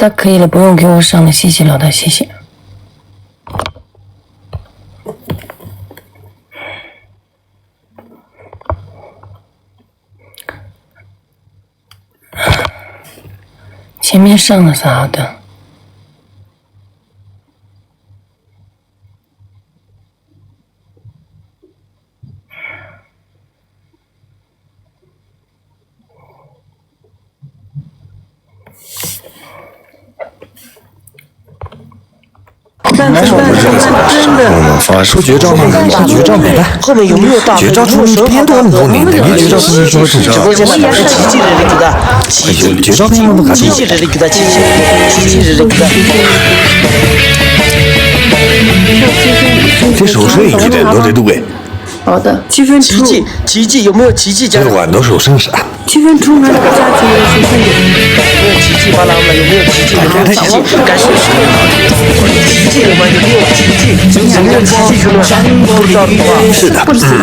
大可以了，不用给我上了，谢谢老大，谢谢。前面上了啥的？发出绝招吗？绝招没带。后面有没有大绝招出片多多年的，你绝招是说是直播间那是奇迹人的给他，绝招片我都看奇迹人的给他，奇迹人的给他。这手势一点都得对。好的，奇迹有没有奇迹加？这豌豆手胜是。积分充还是加几个学生？有没有奇迹巴拉吗？有没有奇迹？有没有奇迹？感谢神啊！奇迹了吗？有没有奇迹？有没有奇迹？兄弟们，不知道的话，是的，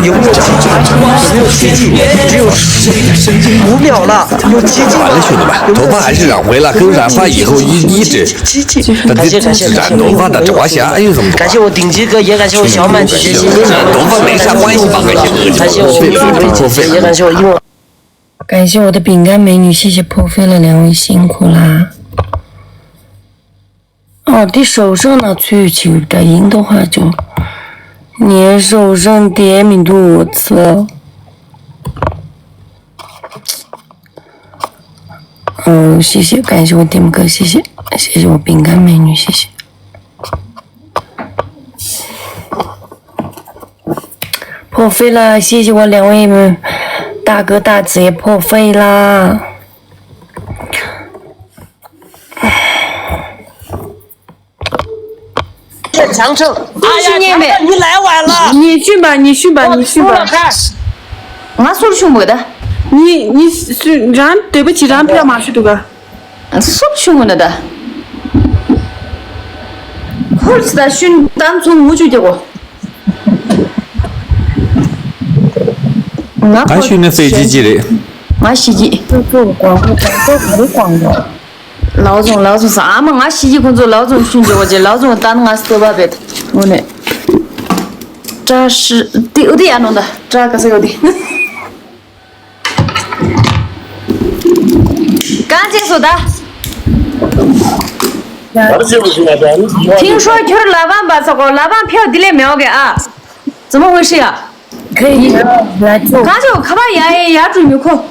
有没有奇迹？有没有奇迹？只有5秒了，有奇迹吗？完了，兄弟们，头发还是染回了，跟染发以后一直。奇迹！感谢染头发的抓瞎，哎呦怎么？感谢我顶级哥，也感谢我小满姐姐，谢谢。染头发没啥关系吧？感谢我薇姐姐，也感谢我因为。感谢我的饼干美女，谢谢破费了2位辛苦啦。哦，的手上呢，吹球的赢的话就，你手上点名多次。哦，谢谢，感谢我点哥，谢谢，谢谢我饼干美女，谢谢。破费了，谢谢我2位们。大哥大姐也破费啦！强盛，哎呀，你来晚了。你去吧，你去吧，你去吧。我说的凶我的。你是让对不起让票嘛是这个？说的凶我的。可是在训当初我就结果。俺训的飞机机的。俺洗机。这广告。老总啥嘛？俺洗机工作老总训结我这老总打俺手把别的，我呢。这是有的呀弄的，这个是有的。刚结束的。听说就是老板把这个老板票递来没有给啊？怎么回事呀？可以来做。刚才我看到牙准备课。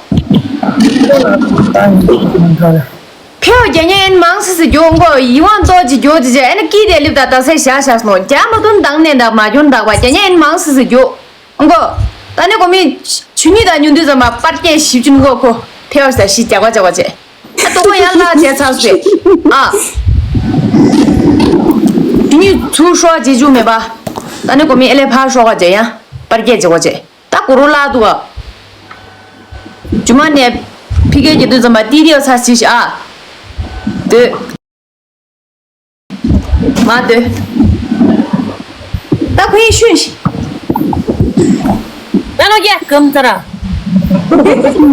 票今年忙死就我1万多几角几那几点留到才下什么？这么多当年的嘛就大话，今年忙死就我，但那我们去年的年度怎么8点10分过去，票是是加过这，他都会让他检查出来啊。你初说几就没吧？但那我们一来爬说话这样，8点这，他咕噜拉多。cuma ne pikir gitu sama dia sasis ah de mate ta khui shun shi 나는 게 금더라.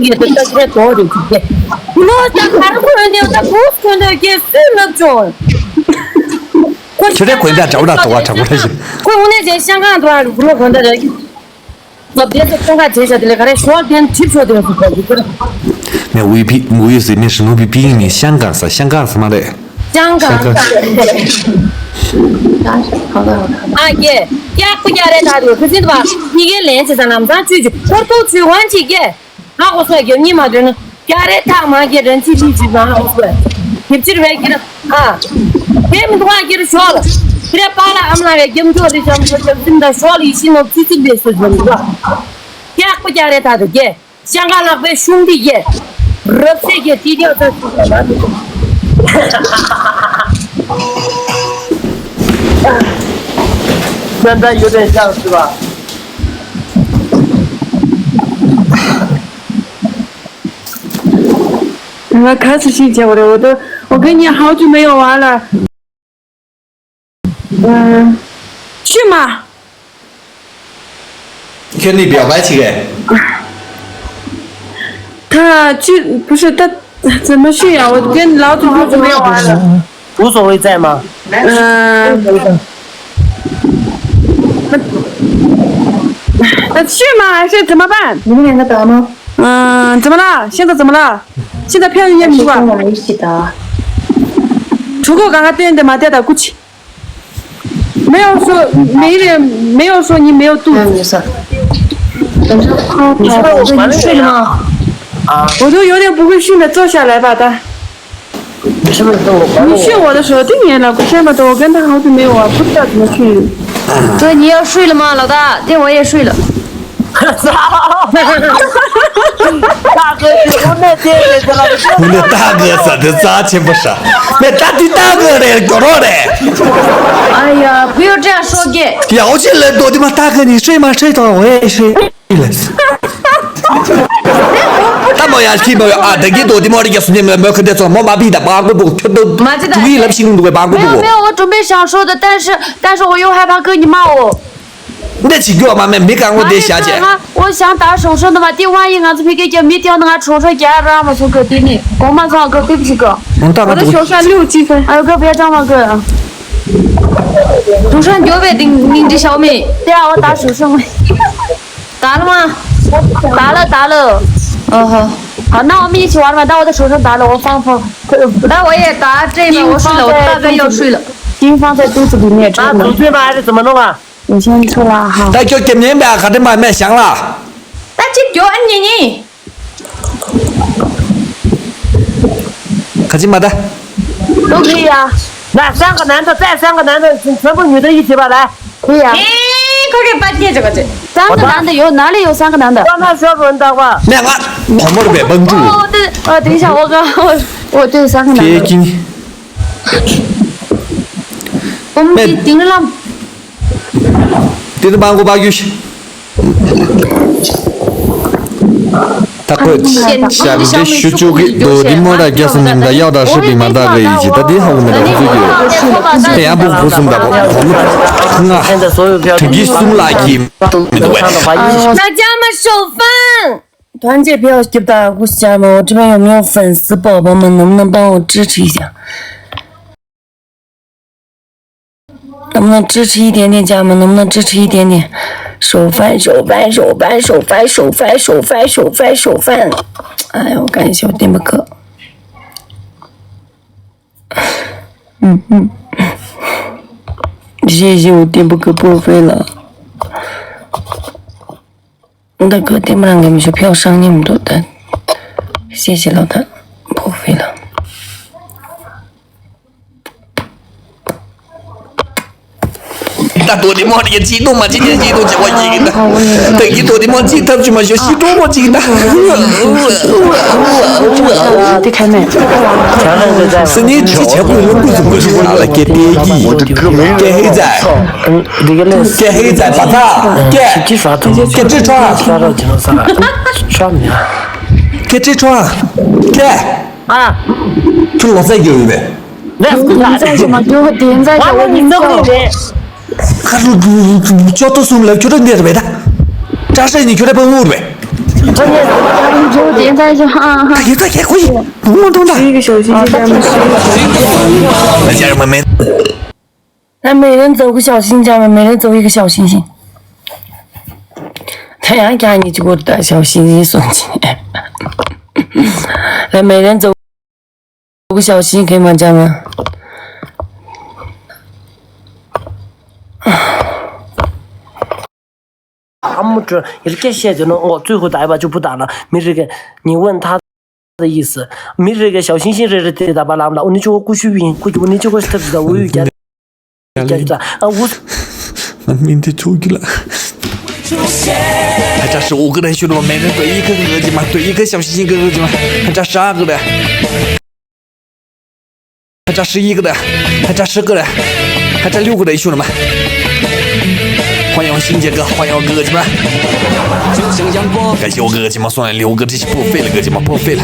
이게 또 도리 그게. 너다 다른 거는 다 보스콘데 이게 쓰는 좀. 就这混蛋找不到多找不到是。我那在香港多少不落混的人。我别的公开介绍的，看说点提出的不可以的。那我是那是比你香港是嘛的？香港。好的。啊耶，呀不加的他的，可是吧，你给联系上他们上去，我都去换去给。啊，我说给你们这呢，加的他们给人去嘛，我说，你这边给了啊，他们的话给了说了。그래 빨라 암나게 gem조리 좀 진다 쇼리 신호 피티베스 좀 봐. 야 꾸자래 다게. 샹가나 왜 슝디게. 럽세게 디디어서现在有点像是吧？我开始心情我跟你好久没有玩了。去嘛？跟你表白去给。他去不是他怎么去呀、我跟老祖宗准备完了。无所谓在吗？那去吗？还是怎么办？你们两个得吗？怎么了？现在怎么了？现在票也没吧？我们一起得。出口刚刚点的嘛，点到过去。没有说你没有肚子，没事。你说我你睡了吗？我都有点不会训了，坐下来吧，的。你是不是跟我还你我？训我的时候对面了，不现在我跟他好久没有啊，不知道怎么训。对，你要睡了吗，老大？对，我也睡了。大哥，我那天在这了。我的大哥啥的咋钱不是？那大弟大哥的搞到的，哎呀，不要这样说给。要起来多的嘛，大哥你睡吗？睡到我也睡了。那么呀，听没有啊？等于多的嘛，你就是你们没看得着，毛马屁的八个不，全都注意了，行动的八个不。没有没有，我准备想说的，但是我又害怕哥你骂我。那几个嘛没干我的下去。我想打手上的嘛，电话一俺子没给姐没掉那个抽出家让我说哥给你，光马上哥对不起哥。我的小算6积分。哎呦哥不要这样嘛哥。中山9百领的小米，对啊，我打手上了。打了吗？打了。好，那我们一起玩吧。但我的手上打了，我放。来，我也打这个，我睡了，我大概要睡了。金放在肚子里面，那主罪吗？还是怎么弄啊？我先出了哈。那叫给面呗，看你买香了。那这叫俺妮。看紧嘛的。都可以啊。来3个男的，再3个男的，全部女的一起吧，来。可以啊。快给半天这个这。3个男的有哪里有3个男的？让他小主人搭话。两个，泡沫都别绷住。哦对，等一下，我对3个男的。别紧。我们盯着了。盯着把我把游戏。他可下面的需求给多的么来，就是你们的要的视频嘛，大概一起到底好我们的这个，这样不送的不，很啊，现在所有票特给送来给，没得问。大家们守分，团结票给大鼓下吗？我这边有没有粉丝宝宝们，能不能帮我支持一下？能不能支持一点点，家人们？能不能支持一点点？手翻！哎，我看一下，我点不可。谢谢，我点不可破费了。大哥点不上，给你们说票上那么多单，谢谢老大，破费了。那多的么的激动嘛，今天激动就我赢的，等于多的么激动就嘛就激动我赢的。得开麦。是你之前会弄不中国是拿来给爹衣，给黑仔，给黑仔把他给痔疮，给痔疮，给啊，就老在有呗。那在什么？给我点在下，我你弄的人。还是叫都送来，觉得你是呗的，这事你觉得不我呗？给我点在下啊！他也在也可以，不弄懂的。一个手机就这样子。那家人们没，来，每人走个小心，家人们，每人走一个小星星。太阳给你就给我带小星星送去。来，每人走个小心，可以吗，家人们？他们这이렇게写就能，我最后打一把就不打了。没这个，你问他的意思，没这个小星星这对打把拉不拉？你就我过去运，过去你就我是知道我有家的啊，我明天出去了。还差15个人去了吗？每人对一个耳机嘛，对一个小星星个耳机嘛，还差12个的，还差11个的，还差10个的，还差6个人去了吗？欢迎新杰哥，欢迎我哥哥们！感谢我哥哥们送来6个，这些破费了，哥哥们破费了。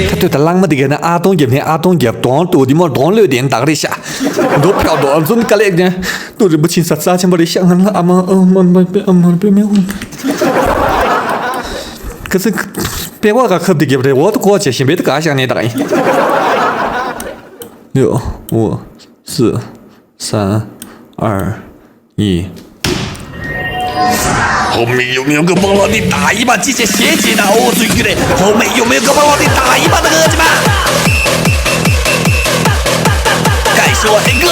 他对他啷么的个那阿东这边阿东也当多的么当6点打个的下，都票多准个嘞呢，都是不清啥啥钱不的想了阿妈别没问。可是别我个可不给不得，我都过去先别得干想你大爷。6、5、4、3、2、1。后面有没有个帮老弟打一把机械血迹的欧嘴鱼嘞？后面有没有个帮老弟打一把的恶鸡们？感谢我黑哥，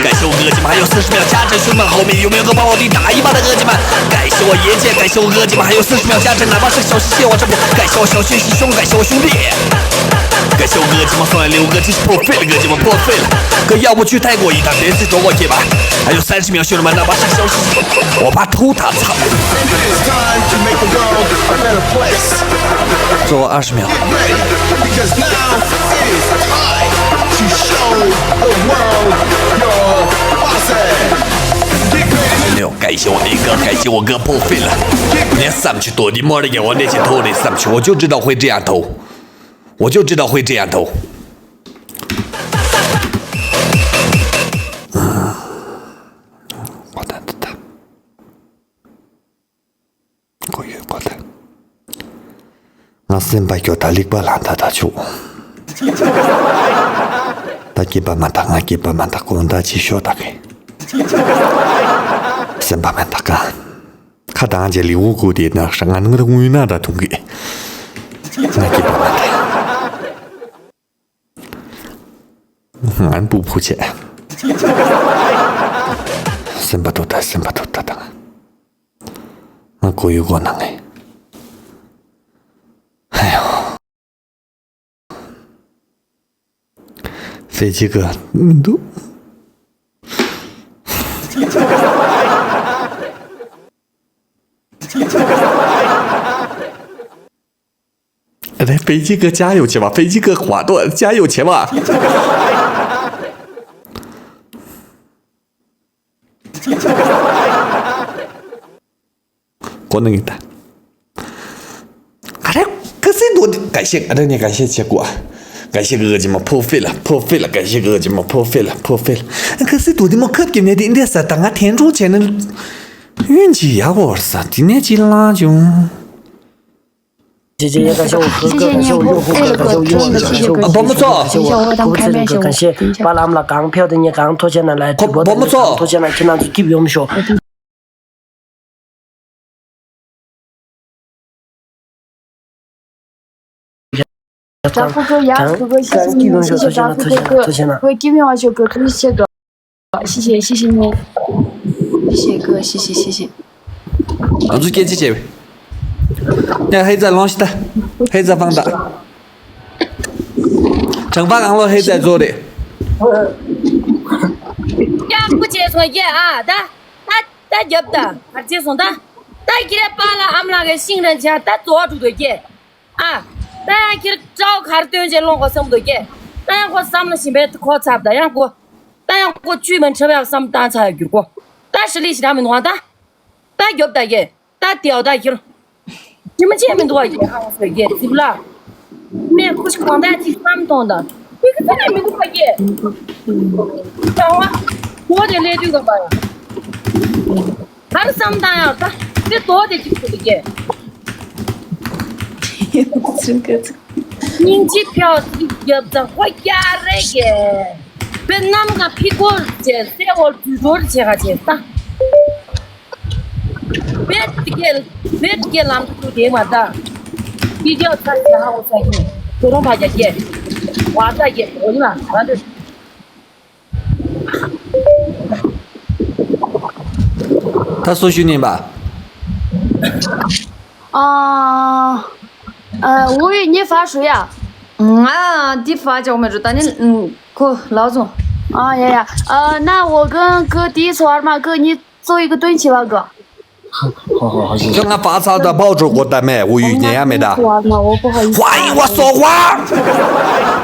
感谢我恶鸡们，还有40秒加阵，兄弟们，后面有没有个帮老弟打一把的恶鸡们？感谢我爷姐，感谢我恶鸡们，还有40秒加阵，哪怕是小西蟹我这不，感谢我小学习兄，感谢我兄弟。感谢我恶鸡们送来6个，真是破费了，恶鸡们破费了。哥要不去泰国一趟，别次找我去吧。还有30秒，兄弟们，哪怕是小西蟹，我把头打擦。做20秒。6，感谢我 A 哥，感谢我哥破费了。你上去多的妈的给我那些投的上去，我就知道会这样投，我就知道会这样投。我的，我也我的，我先把脚打力不烂他去。他给把曼达，我给把曼达，我们去学大概。先把曼达干，看大家礼物过的那上俺那个乌云那的东西，我给把曼达，俺不付钱。先把头打，先把头打打，我过有过能哎。哎呦。飞机哥，都，来，飞机哥加油去吧！飞机哥滑段加油去吧！我能给他。哎，可是多的感谢，你感谢结果。感谢哥哥们破费了，破费了！感谢哥哥们破费了，破费了！可是多的么可今年的那是当俺天主前的运气呀，我是今年进啦就。姐姐也感谢我哥哥，感谢我用户哥，感谢我英文哥，感谢我不没错，感谢我投资人哥，感谢把咱们那港票的你刚拖进来直播的，拖进来，今天就给我们说。张富哥、杨富哥，谢谢你们，谢谢张富哥，为给面我就哥多谢个，谢谢你，谢谢哥，谢谢。我就给姐姐，你看黑仔啷西的，黑仔放大，正发刚了黑仔做的。呀，不接送耶啊，他接不的，他接送的，他给他把了俺们那个新人家，他做出的耶啊。但给找看对些弄个什么东西，但我什么新别考察不的，但我专门吃饭什么单菜给过，但是利息他们多大，但有的也，但掉的也，你们前面多也好说也，对不啦？没不是光单提什么东的，你个这里面多也，讲话，我的来这个吧呀，还是什么单呀？他这多的就是也。人气票也不会压那个，别那么个屁股钱，在我最多的钱还钱大，别这个咱们就电话的，比较差钱还我才去，这种大家也，花在也多嘛，反正。他说训练吧。吴宇，你发谁呀？你发叫我们知道你哥老总。呀，那我跟哥第一次玩嘛，哥你做一个蹲起吧，哥。好。叫俺发财的保住我的没？吴宇你也没的。我不好意思。欢迎我说话。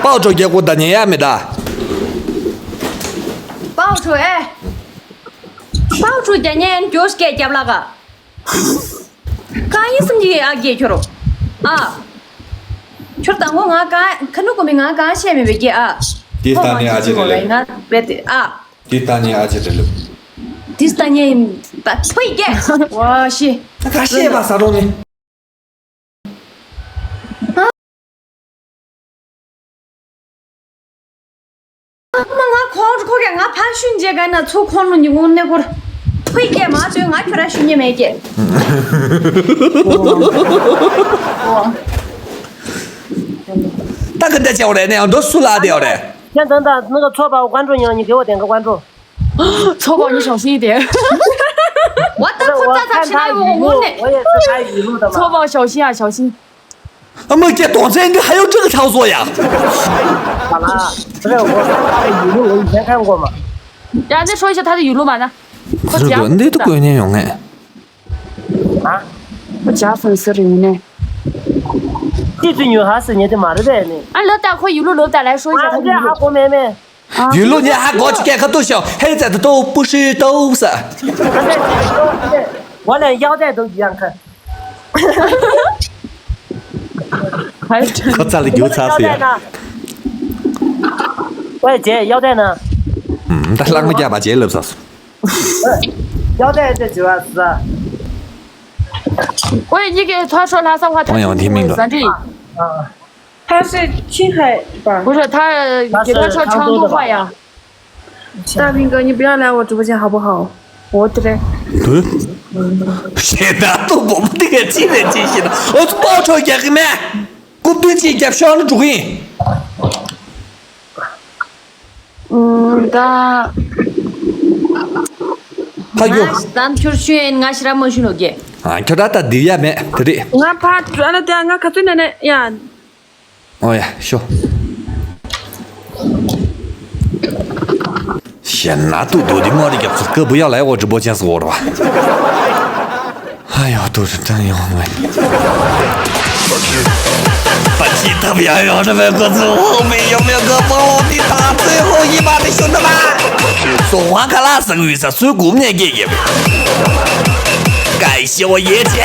保住给我的你也没的。保住今年就是给接不那个。干意思你啊给去了。就当我干，看如果没干前面别啊。第三年阿姐的了。第三年阿姐的了。第三年不会给，我是。那干些吧，啥东西？空着可给俺潘训姐干那粗空了，你我那个会干嘛？对，俺出来训姐没给。他跟他教练那样都输拉掉的。先等等，那个错宝关注你了，你给我点个关注。错宝，你小心一点。我等会儿他起来我呢。我也是看语录的嘛。错宝，小心啊，小心。没见短视你还有这个操作呀？咋了？不是我看他的语录，我以前看过嘛。然后再说一下他的语录嘛呢？是轮的都过年用哎。啊？我加粉丝的用的。这最牛还是你的妈的呗你。俺老大可以语录老大来说一下他的语录。郭妹妹。语录你还过去看可多小，现在的都不是都是。我连腰带都一样看。我咋的又插嘴啊？喂姐，腰带呢？但啷个家把接了不是？腰带这主要是。喂，你给他说拉萨话，王阳听明白。啊。他是青海吧？不是，他给他说成都话呀。大兵哥，你不要来我直播间好不好？我的嘞。现在都我们这个技能进行了，我报仇也很慢，我对自己想的主意。다 하요. 난 교수인 가시라 뭐시노게. 아, 저다다 니야 매. 그래. nga pa ana ta nga ka tuna ne ya. 哦呀，笑。先拿肚肚的毛的，哥不要来我直播间是我的吧？哎呀，都是这样的。本期特别有这么个字，后面有没有个帮我的打最后一把的兄弟们？说话看那生鱼是水果面给的，感谢我爷姐。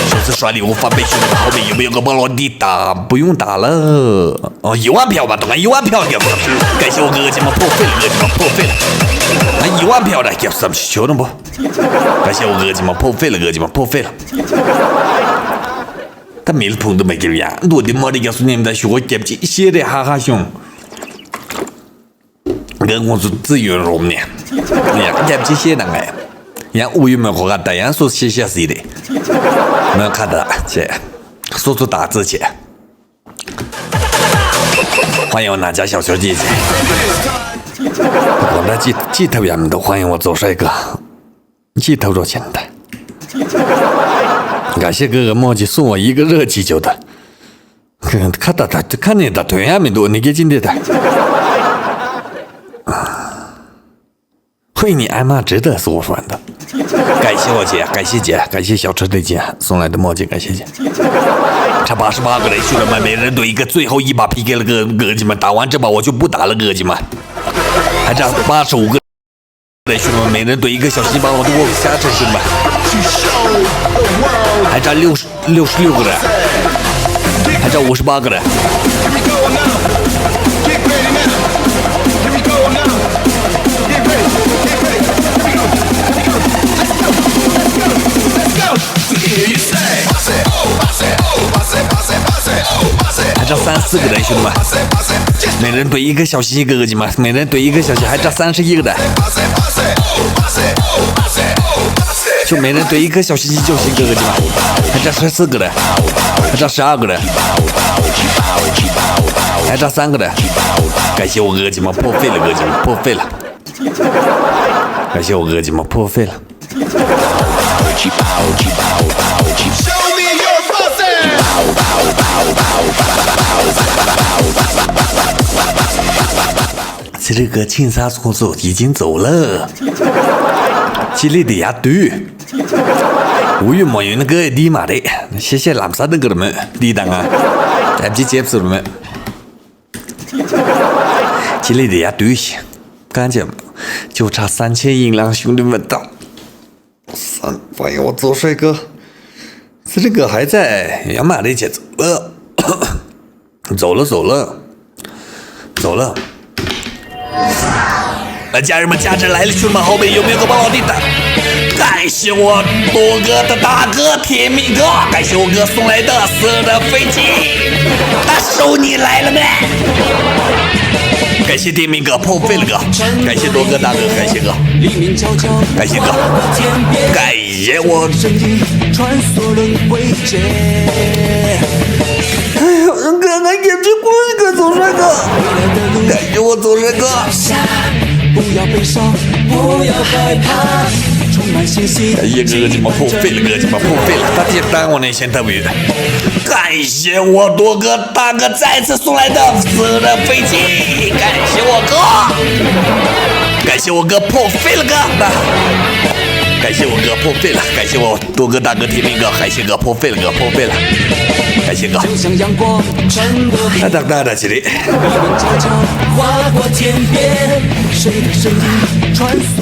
首次刷礼物发给兄弟们，后面有没有个帮我的打？不用打了，哦，1万票吧，都按1万票给我。感谢我哥哥们破费了，哥哥们破费了，按1万票的给什么求的不？感谢我哥哥们破费了，哥哥们破费了。他没了碰都没给呀，我的妈的，要是你们在学接不起，写的哈哈凶。跟我说自由容呢，呀，接不起写的哎。人无语没活个，当然说谢谢谁的，没有看到去，说出大字去。欢迎我哪家小小姐姐，我的记头人们都欢迎我做帅哥，记头多钱的。感谢哥哥莫吉送我一个热气球的，看到他看见他腿还没多，你给进的他。为你挨骂值得是我说的，感谢我姐，感谢姐，感谢小车的姐送来的墨镜，感谢姐。差88个人兄弟们，每人对一个，最后一把批给了哥哥们，打完这把我就不打了哥哥们，还差85个人兄弟们，每人对一个小心把我的握下车兄弟们，还差66个人，还差58个人。还差34个人，兄弟们，每人对一个小心心哥哥们，每人对一个小心，还差31个人，就每人对一个小心心就行哥哥们，还差14个人，还差12个人，还差3个人，感谢我哥哥们破费了，哥哥们破费了，感谢我哥哥们破费了。这个青纱叔叔已经走了，这里的呀对，无语没有那个立马的，谢谢蓝色那个们，立档啊，对不起接不住们，这里的呀对，感觉就差3000银两，兄弟们到欢迎我做帅哥。这个还在养马的节奏，走了。家人们，家珍来了，兄弟们，后面有没有个帮我的打？感谢我多哥的大哥天明哥，感谢我哥送来的私人飞机，他收你来了没？感谢天明哥破费了哥，感谢多哥大哥，感谢哥，感谢哥，感谢我。哎呦，哥，俺也是故意哥总帅哥，感谢我总帅哥。不要悲伤，不要害怕。感谢哥你们破费了，哥你们破费了，他点单我那先特别。感谢我多哥大哥再次送来的私人飞机，感谢我哥，感谢我哥破费了哥，感谢我哥破费了，感谢我多哥大哥天明哥，感谢哥破费了哥破费了，感谢哥。他当大的起来。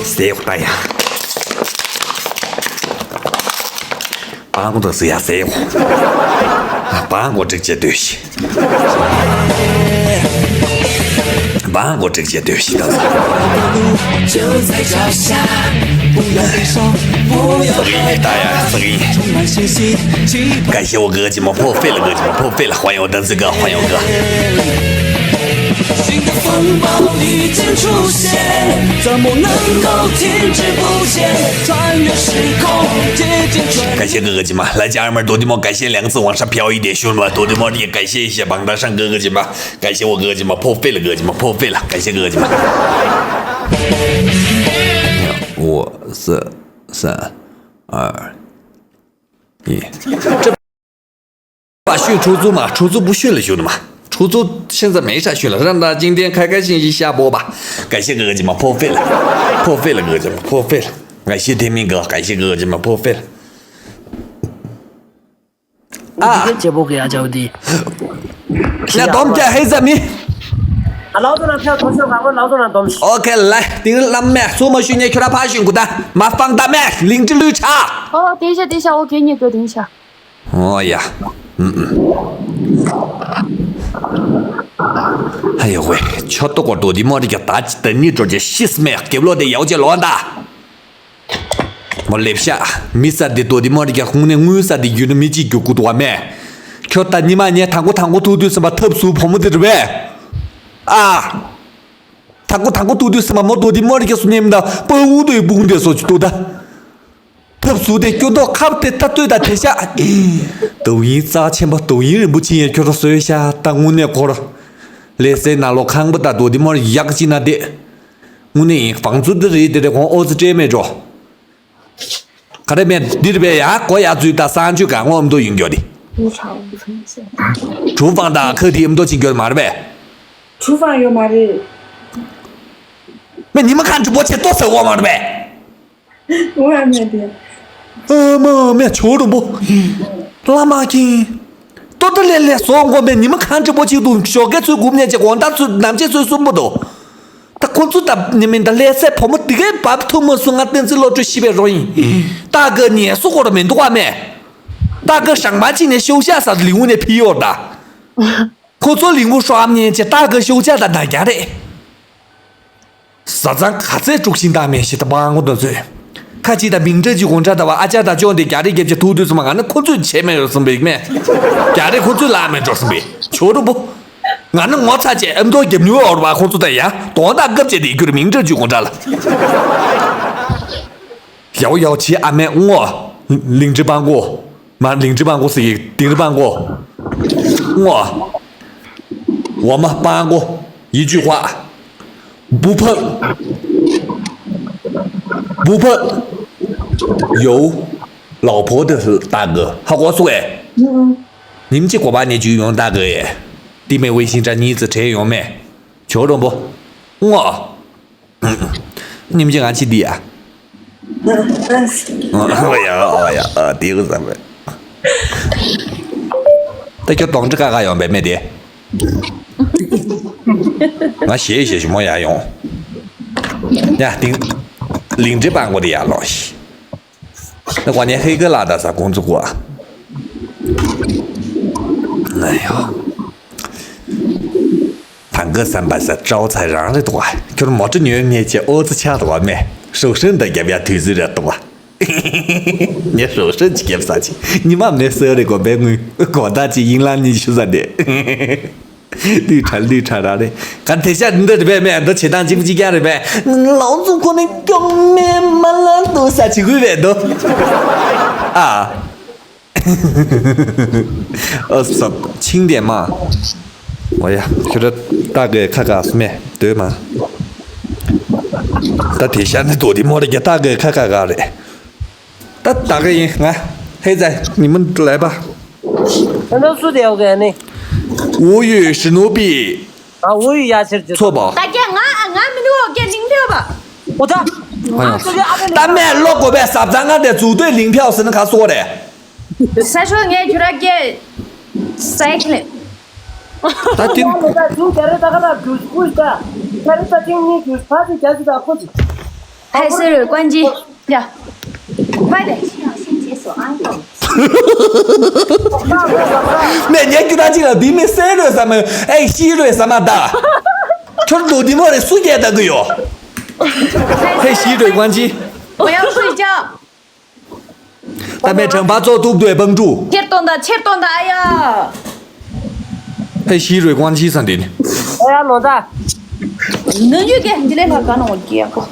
谁大呀？把我的是呀谁我？把我这些东西，把我这些东西都是。4个大呀4个，感谢我哥姐们破费了，哥姐们破费了，欢迎我邓子哥，欢迎我哥。新的风暴已经出现，怎么能够停滞不前？穿越时空，接近穿越。感谢哥哥姐们，来家人们多的么感谢2个字往上飘一点，兄弟们多的么也感谢一下帮大上哥哥姐们，感谢我哥哥姐们破费了，哥哥姐们破费了，感谢哥哥姐们。5、4、3、2、1，这把训出租嘛，出租不训了，兄弟们。出租现在没啥训了，让他今天开开心心下播吧。感谢哥哥姐们破费了，破费了哥哥姐们破费了，感谢天明哥，感谢哥哥姐们破费了。啊！这节目给俺交的。那多么黑子米？啊，老多人票同学话，我老多人都没。OK， 来，顶老妹，什么训练去他爬训过的？麻烦大妹，灵芝绿茶。哦，等一下，我给你个等一下。哦呀，哎呦喂，吃到个多的么？这个大鸡等你这些细死没？给我的要求乱大。我来下，米啥的多的么？这个红的绿啥的有的没几个过多没？吃到你妈呢？谈过多的什么特殊泡沫的呗？啊，谈过多的什么么多的么？这个是你们的不对说去多的。特殊的叫到看的他对的天下，抖音砸钱吧，抖音人不轻也叫他说一下，当我那过了，那些那老看不到多的么一样子那的，我那房租的人的我儿子这没着，看那边你这边呀，国家最大3句干我们都应该的。厨房的客厅我们都应该嘛的呗。厨房有嘛的？那你们看直播间多少我嘛的呗？我还没得。没瞧着不？那么紧，到这来说我们，你们看直播间都小个最过年节，广大最南京最说不到。他工作的你们的来塞泡沫这个把头们送啊，等着老最西边容易。大哥年数过了没多少没？大哥上班今年休假啥子领我的屁药的？可做领我刷年节，大哥休假的哪家的？啥子还在中心大面写的帮我的嘴。看见的民政局工作的话，阿家的叫的家里给这土地什么，俺那工作前面有什么没？家里工作哪面做什么？瞧着不？俺那我查见，俺都给牛耳的吧，工作的呀，多大个这的一个民政局工作了。要去俺们我领职办过，妈领职办过是顶职办过，我们办过一句话，不碰。有老婆的是大哥，好我说哎，你们这过把年就用大哥耶，弟妹微信站你子车用没？瞧着不？你们这安起的啊？哎呀，第个咱们，那叫当这个用没得？我写一写什么呀用？呀，领着办过的呀，老西。那关键黑哥拉的啥工作过啊？哎呀，谈个380招财让的多，就是没这女人年纪儿子抢多没，受生的也别推辞的多。你手伸起给啥去？你妈没说的个白我，广大基因啦，你就啥的？绿茶的，看天下你在这边没？都吃当几不几干的呗？老子可能刚没马拉都啥机会呗都啊？轻点嘛。哎呀，觉得大概看看什么对吗？他天下那多的么的给大概看看的，大概啊，黑仔你们来吧。那都输掉个呢？无语史努比。啊，无语牙齿就错吧？大家俺们都给领票吧。我操！咱们落过呗，3张的组队领票是能看说的。谁说俺觉得给塞起来？他顶。还是关机呀？快点！每年给他进了比没3轮什么，哎，7轮什么的，全都的么的数学那个哟。嘿，7轮关机。我要睡觉。咱们惩罚做对不对？帮助。切断的，哎呀！嘿，7轮关机上的。哎呀，老大。能就给你来他干了我爹个。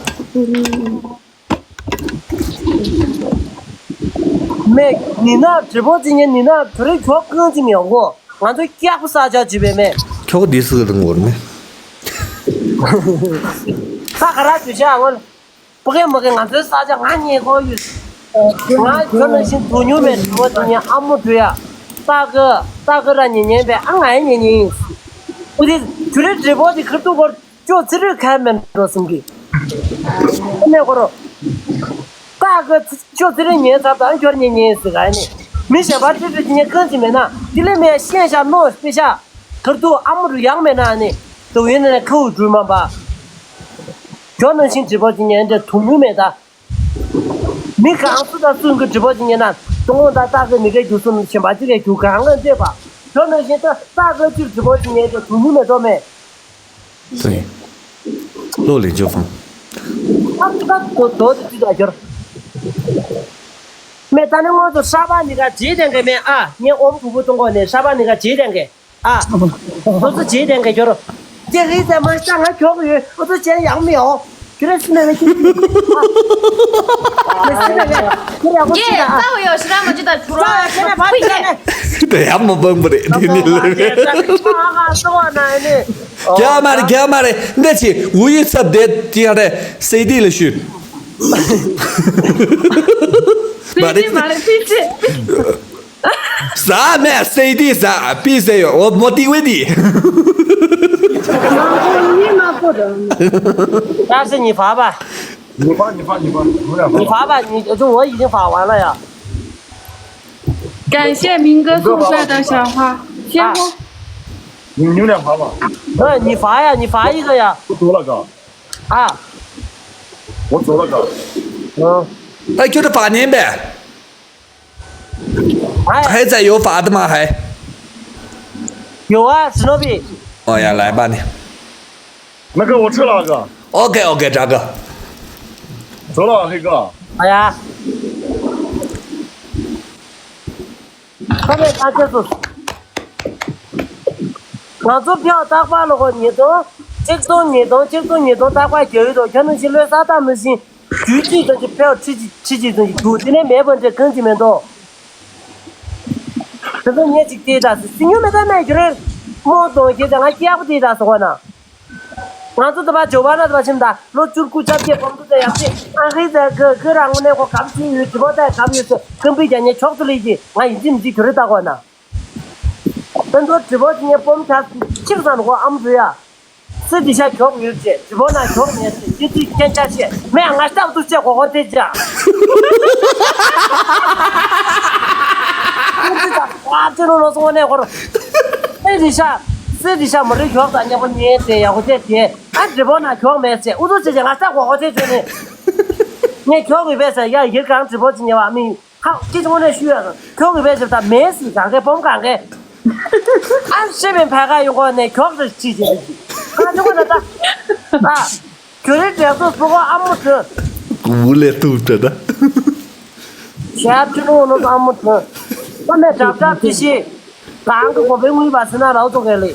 妹，你那直播间你那出来全更几秒过，俺都加不啥叫几百妹。瞧第4个我了没？啥个他就像我，不给，俺这啥叫俺也可以，俺可能是多牛呗，直播间俺没对啊，大哥让年呗，俺年，我的出来直播的可多个，就这里开门做生意，那会儿。大哥，就这里年差不多，俺觉得年是个呢。没想到这今年更几年呢，这里面线下弄线下，可多俺们这2面呢，都有那口注嘛吧。专门性直播今年的同路面的，你刚知道整个直播今年呢，中国大哥那个就是先把这个就干了对吧？专门性的大哥就直播今年的同路面专门。对，609分。他多知道就是。没，当年我就沙巴那个节点给没啊，你我们不懂过呢，沙巴那个节点给啊，都是节点给就是，这黑在嘛上海教育，我都捡杨苗，觉得是那个。耶，咋会有时他们就在出来？现在把这个。对呀，没分不得，听你那边。给嘛的，那去无语10的底下的 CD 了去。妈的，啥没 CD 啥 PC 哟，我没 DVD。但是你发吧。你发，你发吧，我已经发完了呀。感谢明哥送出来的小花，鲜花。你们俩发吧。你发呀，你发一个呀。我走了哥。啊。我走了哥。那就是8年呗。还在有发的吗？还？有啊，史诺比。哎呀，来吧你。那个我吃了哥。OK，张哥。走了黑哥。哎呀。后面他就是，我做票打话了个年终，这种年终打话就有的，可能是乱啥他们是具体的就票吃几东西，具体的没本这更几面多。这种年纪对的是，新有没得买就是没东西的，俺家不对的是我呢。俺做的把酒吧那把行的，老酒股价跌，我们都这样子。俺黑在个让我那个干起有直播带干有是，跟北京人抢出来的，俺已经没去打过呢。等到直播今年我们看基本上的话，俺们这呀，私底下挑不有钱，直播呢挑不有钱，一直添加钱，没俺啥都写好在家。哇，这种老师我那会儿，私底下没得挑战，人家年这样或者点，俺直播呢挑没事，我都直接俺啥好在这呢。你挑个白事，也刚直播今年话没好，这种我那学生挑个白事他没事干个帮干个。俺视频拍个有个那挑是几斤的，俺就问他就是这样子说话，俺没吃。无来肚着的。现这种那咱们吃，我们这这些，干个我被我把身上老做开了。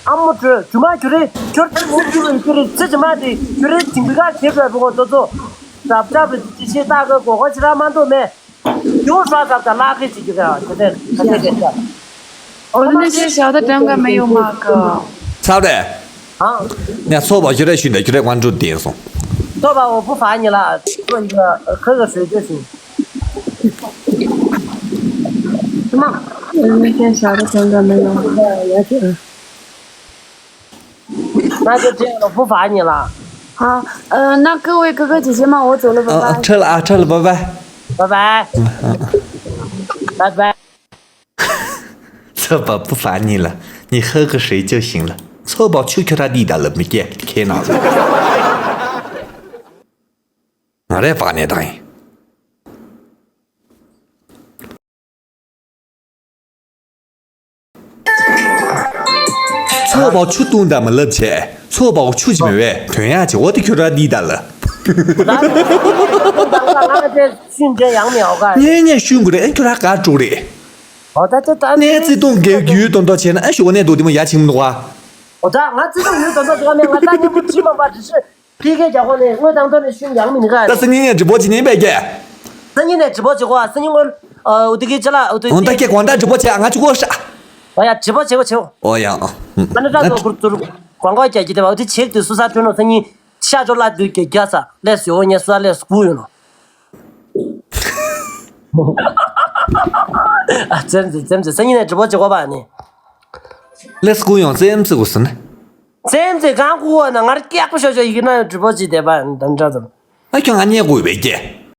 俺们吃，就嘛觉得这他妈的，觉得经不干贴出来不我做做，这不这些大哥过去他们都没，有啥咱拉开去就干，对不对？我的那些小的整个没有嘛哥。差不多。啊，你看错吧，就得选择就得关注点上。走吧，我不烦你了，做一个喝个水就行。什么？那些小的整个没有。那就这样了，不烦你了。好，那各位哥哥姐姐们，我走了，拜拜。撤了啊，撤了，拜拜。拜拜。拜拜。错吧，不烦你了，你喝个水就行了。错吧，求求他地的了，没给，看哪了？我来烦你当然。错吧，出动的么了切，错吧，我出去没喂，同样就我得求他地的了。俺这训这养苗个。年年训过的，俺叫他干做的。哦，咱你自动给鱼多少钱呢？俺学我那多的么也请不多啊。我俺自动鱼多少这个面，俺咱也不起嘛吧，只是别个家伙呢，我当初的训养苗个。但是你直播间你别给。是你的直播间我，是你我我都给这了，我都。我得给广大直播间，俺就给我啥？哎呀，直播间我去。哦呀啊，反正这个就是广告阶级的吧，我得切的是啥准了，是你下周那就给干啥？来学我，你说来是雇佣了。啊，真是，是你的直播间我吧你。那是雇佣，这样子个事呢？真干活呢，俺的干不小一个那直播间的吧，等着怎么？那叫俺年过一百给。